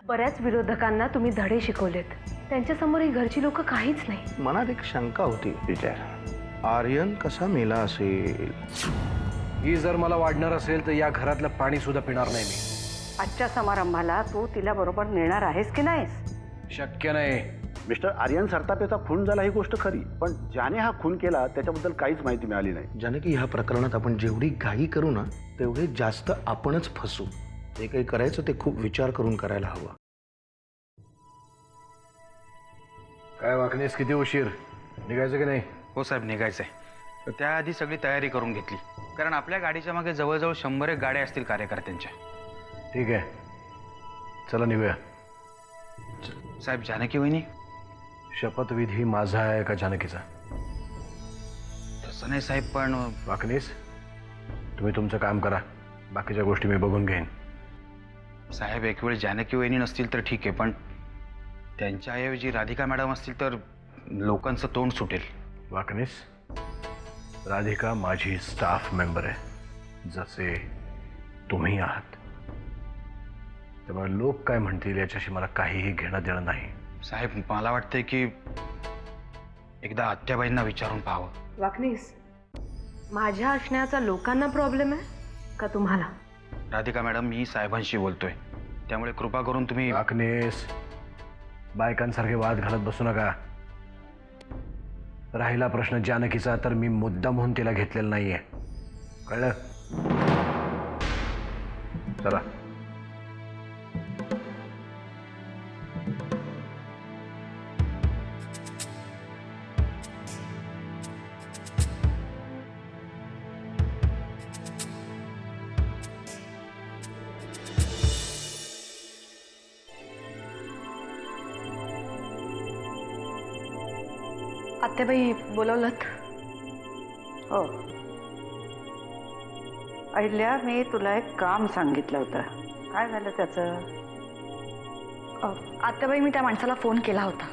बऱ्याच विरोधकांना तुम्ही धडे शिकवलेत, त्यांच्यासमोर ही घरची लोक काहीच नाही. मनात एक शंका होती विचार, आर्यन कसा मेला असेल. ही जर मला वाढणार असेल तर या घरातलं पाणी सुद्धा पिणार नाही मी. आजच्या समारंभाला तू तिला बरोबर नेणार आहेस की नाहीस? शक्य नाही. मिस्टर आर्यन सरतापेचा खून झाला ही गोष्ट खरी, पण ज्याने हा खून केला त्याच्याबद्दल काहीच माहिती मिळाली नाही. जानकी, ह्या प्रकरणात आपण जेवढी घाई करू ना तेवढे जास्त आपणच फसू. जे काही करायचं ते खूप विचार करून करायला हवं. काय वाकणेस, किती उशीर? निघायचं की नाही? हो साहेब, निघायचंय. तर त्याआधी सगळी तयारी करून घेतली, कारण आपल्या गाडीच्या मागे जवळजवळ 100 गाड्या असतील कार्यकर्त्यांच्या. ठीक आहे, चला निघूया. साहेब, जानकी वहिनी? शपथविधी माझा आहे का जानकीचा? तसं नाही साहेब, पण वाकणीस, तुम्ही तुमचं काम करा, बाकीच्या गोष्टी मी बघून घेईन. साहेब, एक वेळ जानकी वहिनी नसतील तर ठीक आहे, पण त्यांच्याऐवजी राधिका मॅडम असतील तर लोकांचं तोंड सुटेल. वाकणीस, राधिका माझी स्टाफ मेंबर आहे, जसे तुम्ही आहात. त्यामुळे लोक काय म्हणतील याच्याशी मला काहीही घेणं देणं नाही. साहेब, मला वाटतंय की एकदा आत्याबाईंना विचारून पाहावं. वाकनीस, माझ्या असण्याचा लोकांना प्रॉब्लेम आहे का तुम्हाला? राधिका मॅडम, मी साहेबांशी बोलतोय, त्यामुळे कृपा करून तुम्ही. वाकणीस, बायकांसारखे वाद घालत बसू नका. राहिला प्रश्न जानकीचा, तर मी मुद्दाम म्हणून तिला घेतलेला नाहीये, कळलं? चला. आत्याबाई बोलवलत? हो अहिल्या, मी तुला एक काम सांगितलं होतं. काय झालं त्याचं? आत्याबाई, मी त्या माणसाला फोन केला होता.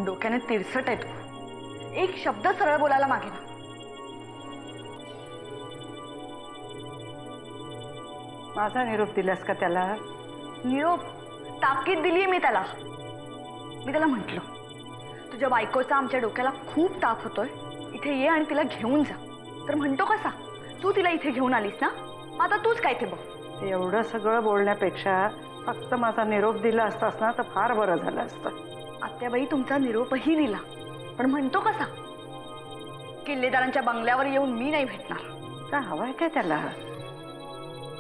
डोक्याने तिरसट आहे तू, एक शब्द सरळ बोलायला मागे ना. माझा निरोप दिलास का त्याला? निरोप? ताकीद दिली मी त्याला. मी त्याला म्हटलं, तुझ्या बायकोचा आमच्या डोक्याला खूप ताप होतोय, इथे ये आणि तिला घेऊन जा. तर म्हणतो कसा, तू तिला इथे घेऊन आलीस ना, आता तूच काय ते बघ. एवढं सगळं बोलण्यापेक्षा फक्त माझा निरोप दिला असतास ना तर फार बरं झालं असतं. आत्याबाई, तुमचा निरोपही दिला, पण म्हणतो कसा, किल्लेदारांच्या बंगल्यावर येऊन मी नाही भेटणार. का हवंय काय त्याला?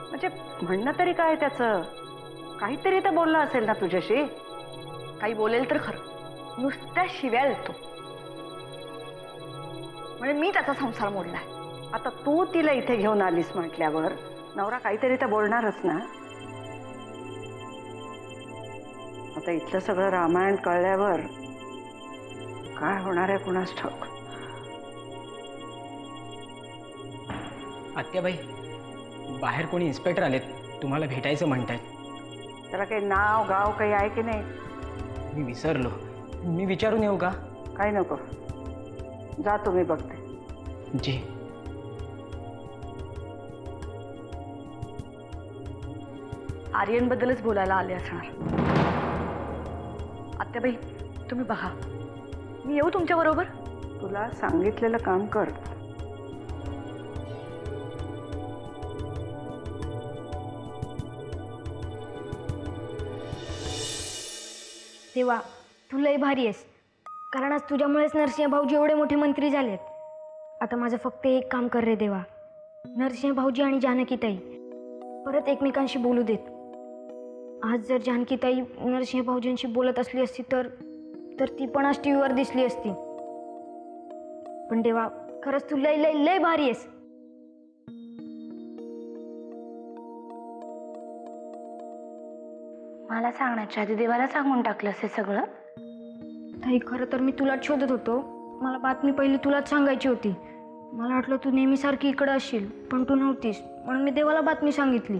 म्हणजे म्हणणं तरी काय त्याचं? काहीतरी तर बोलला असेल ना तुझ्याशी? काही बोलेल तर खरं, नुसत्या शिव्या देतो. म्हणजे मी त्याचा संसार मोडलाय. आता तू तिला इथे घेऊन आलीस म्हटल्यावर नवरा काहीतरी तर बोलणारच ना. आता इथलं सगळं रामायण कळल्यावर काय होणार आहे कुणास ठाऊक. आत्याबाई, बाहेर कोणी इन्स्पेक्टर आलेत, तुम्हाला भेटायचं म्हणतायत. त्याला काही नाव गाव काही आहे की नाही? मी विसरलो, मी विचारून येऊ का? काही नको, जा तुम्ही बघते. जी. आर्यन बद्दलच बोलायला आले असणार. आत्याबाई, तुम्ही बघा, मी येऊ तुमच्या बरोबर? तुला सांगितलेलं काम कर. देवा, तू लय भारी आहेस, कारण आज तुझ्यामुळेच नरसिंह भाऊजी एवढे मोठे मंत्री झालेत. आता माझं फक्त एक काम कर रे देवा, नरसिंह भाऊजी आणि जानकीताई परत एकमेकांशी बोलू देत. आज जर जानकीताई नरसिंह भाऊजींशी बोलत असली असती तर ती पण आज टी व्हीवर दिसली असती. पण देवा, खरंच तू लय लय लय भारी आहेस. मला सांगण्याच्या आधी देवाला सांगून टाकलंस हे सगळं? ताई, खरं तर मी तुलाच शोधत होतो. मला बातमी पहिली तुलाच सांगायची होती. मला वाटलं तू नेहमीसारखी इकडं असशील, पण तू नव्हतीस, म्हणून मी देवाला बातमी सांगितली.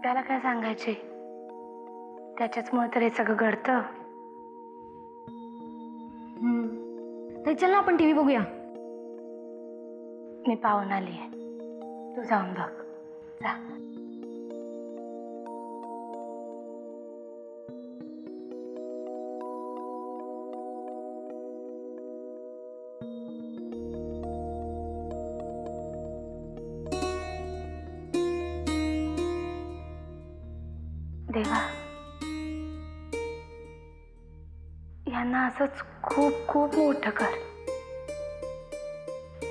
त्याला काय सांगायचे? त्याच्याचमुळे तर हे सगळं घडतं. ताई, चल ना आपण टीव्ही बघूया. मी पाहून आली आहे, तू जाऊन बघ, जा. देवा, यांना असंच खूप खूप मोठं कर,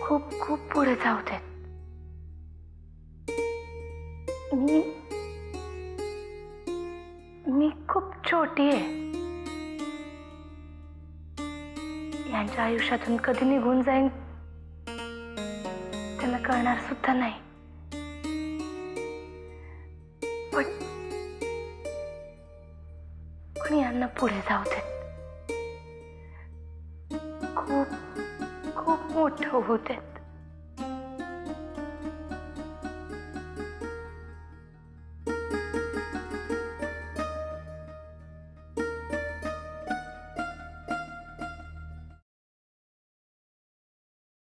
खूप खूप पुढे जाऊ देत. मी खूप छोटी आहे. यांच्या आयुष्यातून कधी निघून जाईन त्यांना कळणार सुद्धा नाही. पण यांना पुढे जाऊ देत, खूप खूप मोठं होऊ देत.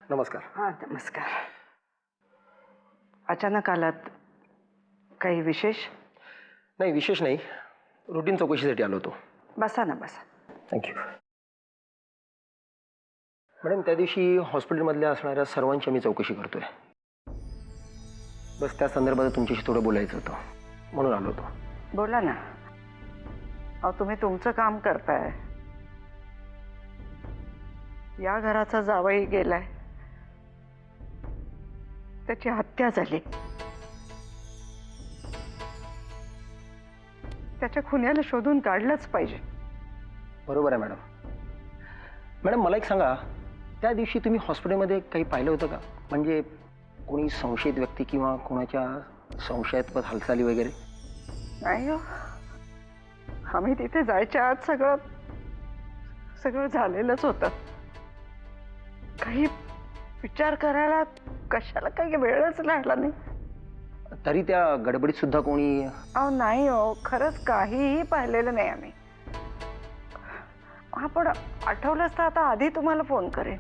नमस्कार. हां, नमस्कार. अचानक आलात, काही विशेष? नाही, विशेष नाही. रुटीन चौकशीसाठी आलो होतो. बसा ना, बसा. थँक्यू. मॅडम, त्या दिवशी हॉस्पिटलमधल्या असणाऱ्या सर्वांची मी चौकशी करतोय. बस त्या संदर्भात तुमच्याशी थोडं बोलायचं होतं, म्हणून आलो होतो. बोला ना. अहो, तुम्ही तुमचं काम करताय. या घराचा जावई गेलाय, त्याची हत्या झाली, त्याच्या खुन्याला शोधून काढलंच पाहिजे. बरोबर आहे मॅडम. मॅडम, मला एक सांगा, त्या दिवशी तुम्ही हॉस्पिटलमध्ये काही पाहिलं होतं का? म्हणजे कोणी संशयित व्यक्ती किंवा कोणाच्या संशयास्पद हालचाली वगैरे? नाही हो, आम्ही तिथे जायच्या आत सगळं झालेलंच होतं. काही विचार करायला कशाला काही वेळच लागला नाही. तरी त्या गडबडीत सुद्धा कोणी? अहो नाही हो, खरंच काहीही पाहिलेलं नाही आम्ही. हा, पण आठवलंच तर आता आधी तुम्हाला फोन करेन.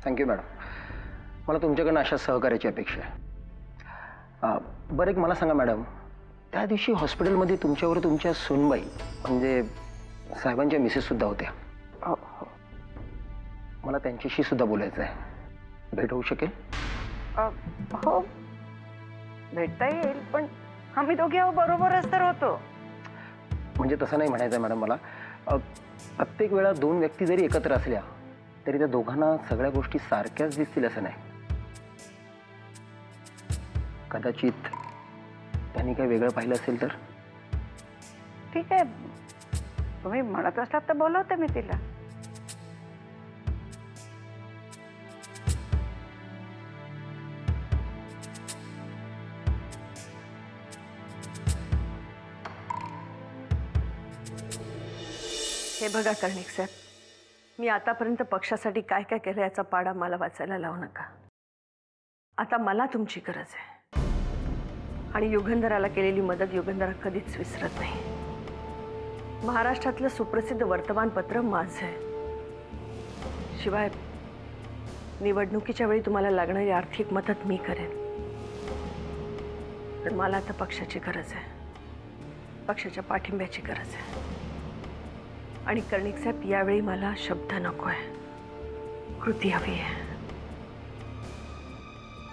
Thank you madam. मला तुमच्याकडनं अशा सहकार्याची अपेक्षा आहे. बरं, एक मला सांगा मॅडम, त्या दिवशी हॉस्पिटलमध्ये तुमच्यावर तुमच्या सूनबाई म्हणजे साहेबांच्या मिसेससुद्धा होत्या. हो हो. मला त्यांच्याशी सुद्धा बोलायचं आहे. भेट होऊ शकेल? हो, भेटता येईल, पण आम्ही दोघे बरोबरच तर होतो. म्हणजे तसं नाही म्हणायचं मॅडम मला. प्रत्येक वेळा दोन व्यक्ती जरी एकत्र असल्या तरी त्या दोघांना सगळ्या गोष्टी सारख्याच दिसतील असं नाही. कदाचित त्यांनी काही वेगळं पाहिलं असेल तर? ठीक आहे, तुम्ही म्हणत असलात तर बोलवते मी तिला. हे बघा कर्णिक साहेब, मी आतापर्यंत पक्षासाठी काय काय केलं याचा पाढा मला वाचायला लावू नका. आता मला तुमची गरज आहे आणि युगंधराला केलेली मदत युगंधरा कधीच विसरत नाही. महाराष्ट्रातलं सुप्रसिद्ध वर्तमानपत्र माझं आहे. शिवाय निवडणुकीच्या वेळी तुम्हाला लागणारी आर्थिक मदत मी करेन. पण मला आता पक्षाची गरज आहे, पक्षाच्या पाठिंब्याची गरज आहे. आणि कर्णिक साहेब, यावेळी मला शब्द नको आहे, कृती हवी आहे.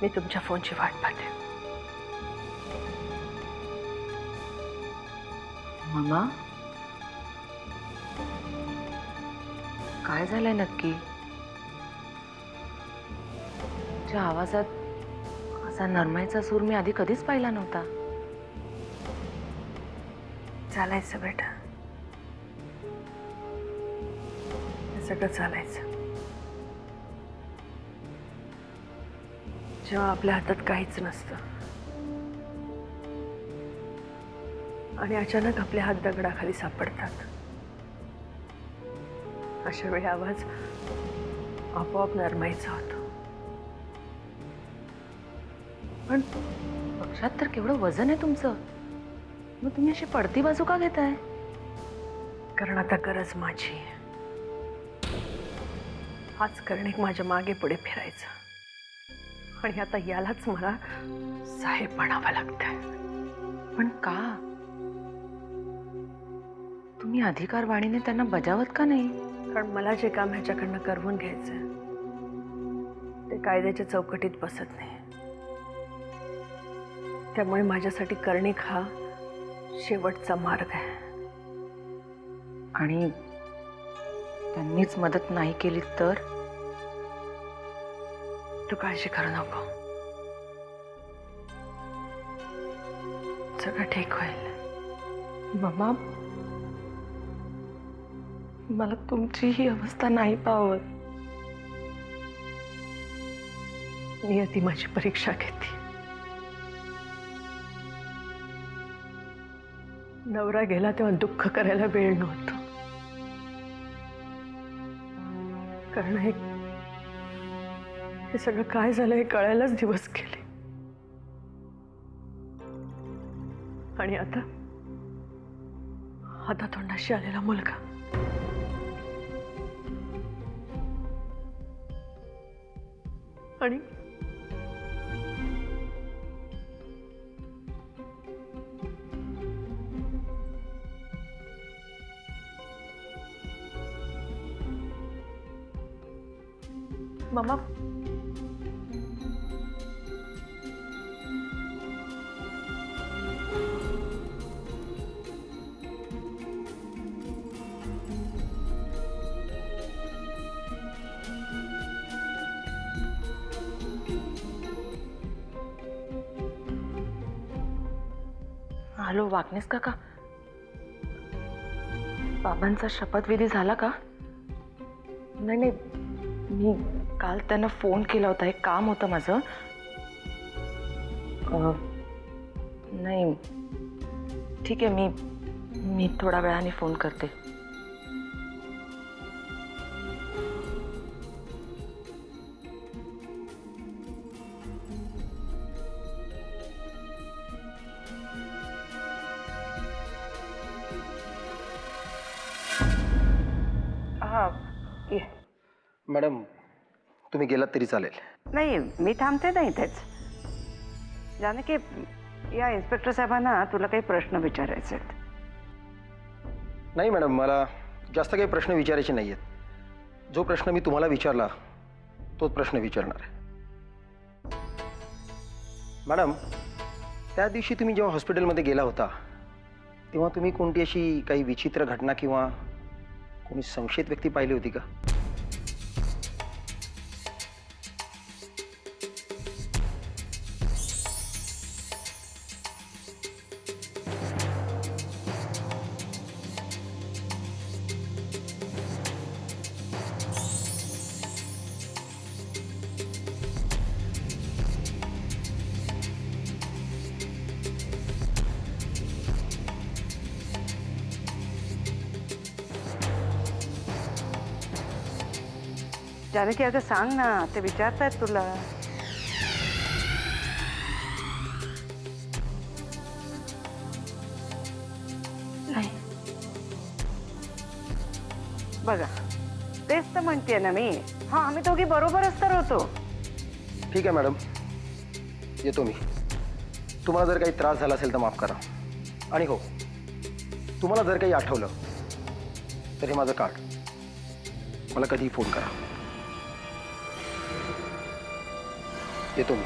मी तुमच्या फोनची वाट पाहते. मामा, काय झालंय नक्की? तुझ्या आवाजात असा नरमाईचा सूर मी आधी कधीच पाहिला नव्हता. चालायचं बेटा, सगळं चालायचं. जेव्हा आपल्या हातात काहीच नसतं आणि अचानक आपले हात दगडाखाली सापडतात, अशा वेळी आवाज आपोआप नरमाईचा होतो. पण पक्षात तर केवढं वजन आहे तुमचं, मग तुम्ही अशी पडती बाजू का घेताय? कारण आता गरज माझी आहे. हाच कर्णिक माझ्या मागे पुढे फिरायचा आणि आता यालाच मला साहेब म्हणावं लागतंय. पण का? तुम्ही अधिकारवाणीने त्यांना बजावत का नाही? कारण मला जे काम ह्याच्याकडनं करवून घ्यायचंय ते कायद्याच्या चौकटीत बसत नाही. त्यामुळे माझ्यासाठी कर्णिक हा शेवटचा मार्ग आहे. आणि त्यांनीच मदत नाही केली तर? तू काळजी करू नको, सगळं ठीक होईल. मामा, मला तुमची ही अवस्था नाही पावत. नियती माझी परीक्षा घेते. नवरा गेला तेव्हा दुःख करायला वेळ नव्हता, कारण हे सगळं काय झालं हे कळायलाच दिवस गेले. आणि आता तोंडाशी आलेला मुलगा. आणि मामा, हॅलो वागनेस काका, बाबांचा शपथविधी झाला का? नाही नाही, मी काल त्यांना फोन केला होता, एक काम होतं माझं. नाही ठीक आहे, मी थोड्या वेळाने फोन करते. हा ये. मॅडम, तुम्ही गेलात तरी चालेल. नाही, मी थांबते ना इथेच. जानकी, या इन्स्पेक्टर साहेबांना तुला काही प्रश्न विचारायचे आहेत. नाही मॅडम, मला जास्त काही प्रश्न विचारायचे नाही आहेत. जो प्रश्न मी तुम्हाला विचारला तोच प्रश्न विचारणार आहे. मॅडम, त्या दिवशी तुम्ही जेव्हा हॉस्पिटलमध्ये गेला होता तेव्हा तुम्ही कोणती अशी काही विचित्र घटना किंवा कोणी संशयित व्यक्ती पाहिली होती का? जानकी, अगं सांग ना, ते विचारतायत तुला. नाही. बघा, तेच तर म्हणतेय ना मी. हा, आम्ही दोघी बरोबरच तर होतो. ठीक आहे मॅडम, येतो मी. तुम्हाला जर काही त्रास झाला असेल तर माफ करा. आणि हो, तुम्हाला जर काही आठवलं तर हे माझं कार्ड, मला कधीही फोन करा. येतो मी.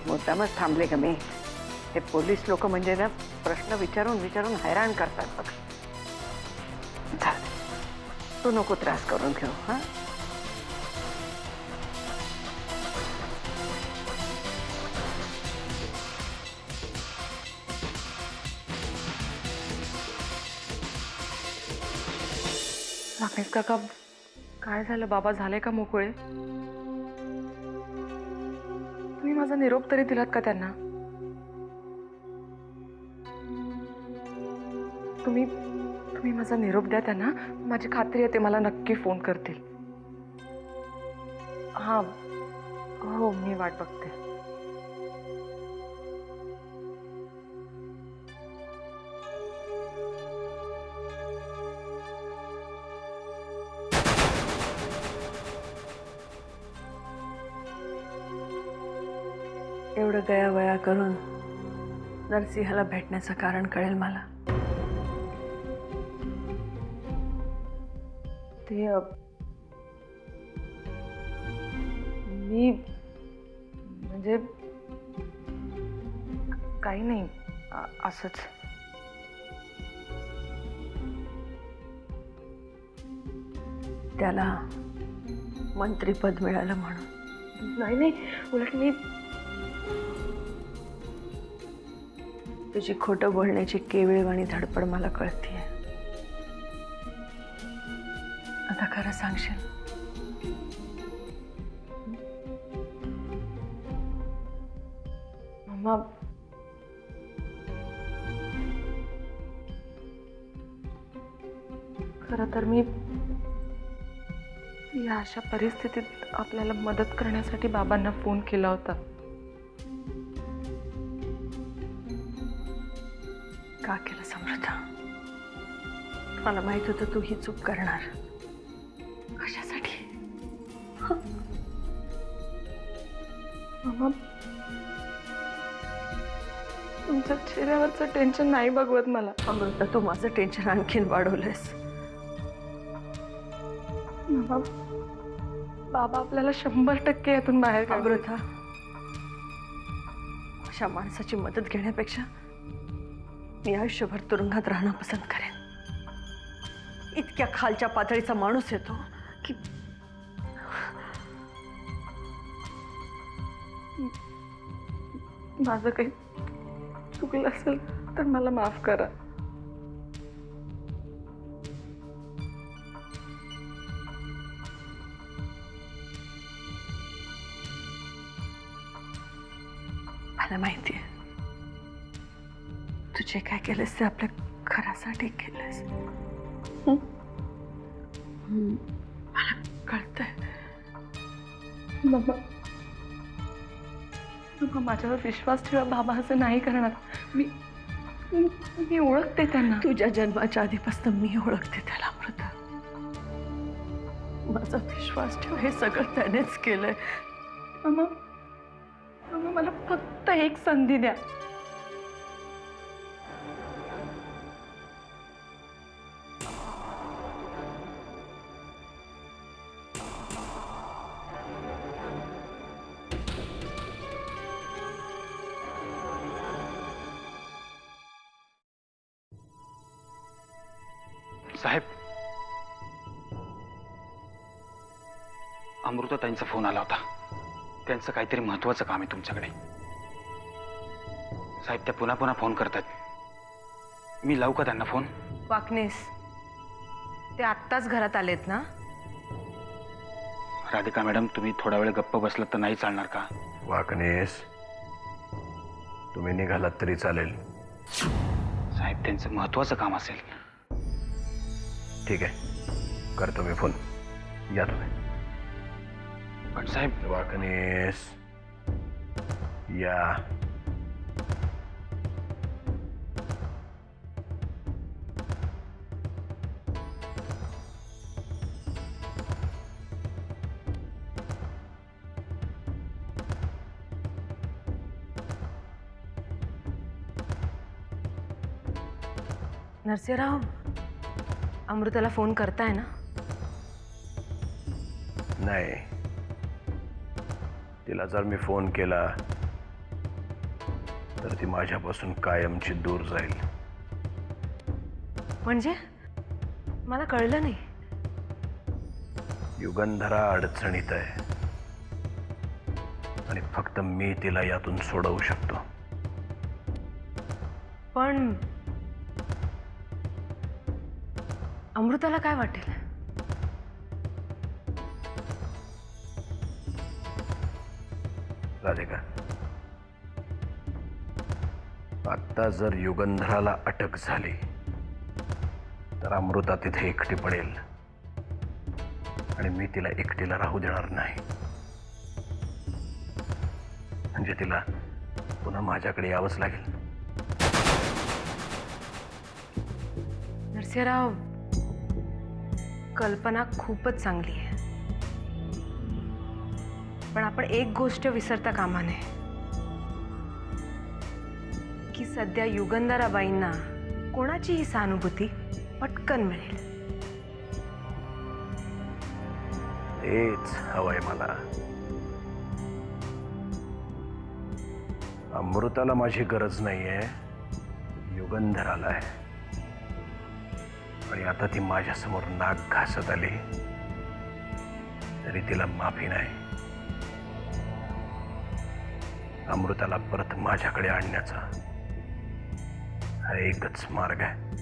मुद्दामच थांबले का मी? हे पोलीस लोक म्हणजे ना, प्रश्न विचारून विचारून हैराण करतात बघ. चाल, तू नको त्रास करून घेऊ. हा, वागनेस काका, काय झालं? बाबा झाले का मोकळे? तुम्ही माझा निरोप तरी दिलात का त्यांना? तुम्ही माझा निरोप द्या त्यांना. माझी खात्री आहे ते मला नक्की फोन करतील. हां, हो, मी वाट बघते. एवढं गयावया करून नरसिंहाला भेटण्याचं कारण कळेल मला. ते मी म्हणजे काही नाही असंच. त्याला मंत्रीपद मिळालं म्हणून. नाही नाही, उलट मी तुझी खोटं बोलण्याची केविळ आणि धडपड मला कळतीये. आता खरं सांगशील? मम्मा, खरं तर मी या अशा परिस्थितीत आपल्याला मदत करण्यासाठी बाबांना फोन केला होता. का केलं समृद्धा? मला माहित होतं तू ही चूक करणार. कशासाठी? मम्मा, तुमच्या चेहऱ्यावरचं टेन्शन नाही बघवत मला. अमृता, तू माझं टेन्शन आणखीन वाढवलंयस. मम्मा, बाबा आपल्याला 100% यातून बाहेर काढतील. अमृता, अशा माणसाची मदत घेण्यापेक्षा मी आयुष्यभर तुरुंगात राहणं पसंत करेन. इतक्या खालच्या पातळीचा माणूस येतो की माझं काही चुकलं असेल तर मला माफ करा. मला माहितीये तू जे काय केलंस ते आपल्या घरासाठी केलंस. मला कळतंय. बाबा, माझ्यावर विश्वास ठेवा. बाबा असं नाही करणार. मी ओळखते त्यांना. तुझ्या जन्माच्या आधीपासून मी ओळखते त्याला. अमृता, माझा विश्वास ठेव. हे सगळं त्यानेच केलंय. मामा, मला फक्त एक संधी द्या. साहेब, अमृताताईंचा फोन आला होता. त्यांचं काहीतरी महत्वाचं काम आहे तुमच्याकडे. साहेब, त्या पुन्हा पुन्हा फोन करतात. मी लावू का त्यांना फोन? वाकनेस, ते आत्ताच घरात आलेत ना? राधिका मॅडम, तुम्ही थोडा वेळ गप्प बसलात तर नाही चालणार का? वाकनेस, तुम्ही निघालात तरी चालेल. साहेब, त्यांचं महत्वाचं काम असेल. ठीक आहे, करतो मी फोन. या तुम्ही. पण साहेब, वाकनेस, या. नरसिंहराव, अमृताला फोन करताय ना? नाही, तिला जर मी फोन केला तर ती माझ्यापासून कायमची दूर जाईल. म्हणजे मला कळलं नाही. युगंधरा अडचणीत आहे आणि फक्त मी तिला यातून सोडवू शकतो. पण अमृताला काय वाटेल? राधिका, आता जर युगंधराला अटक झाली तर अमृता तिथे एकटी पडेल आणि मी तिला एकटीला राहू देणार नाही. म्हणजे तिला पुन्हा माझ्याकडे यावंच लागेल. नरसिंहराव, कल्पना खूपच चांगली आहे, पण आपण एक गोष्ट विसरता कामा नये की सध्या युगंधराबाईंना कोणाचीही सहानुभूती पटकन मिळेल. तेच हवंय मला. अमृताला माझी गरज नाहीये, युगंधराला आहे. आणि आता ती माझ्यासमोर नाक घासत आली तरी तिला माफी नाही. अमृताला परत माझ्याकडे आणण्याचा हा एकच मार्ग आहे.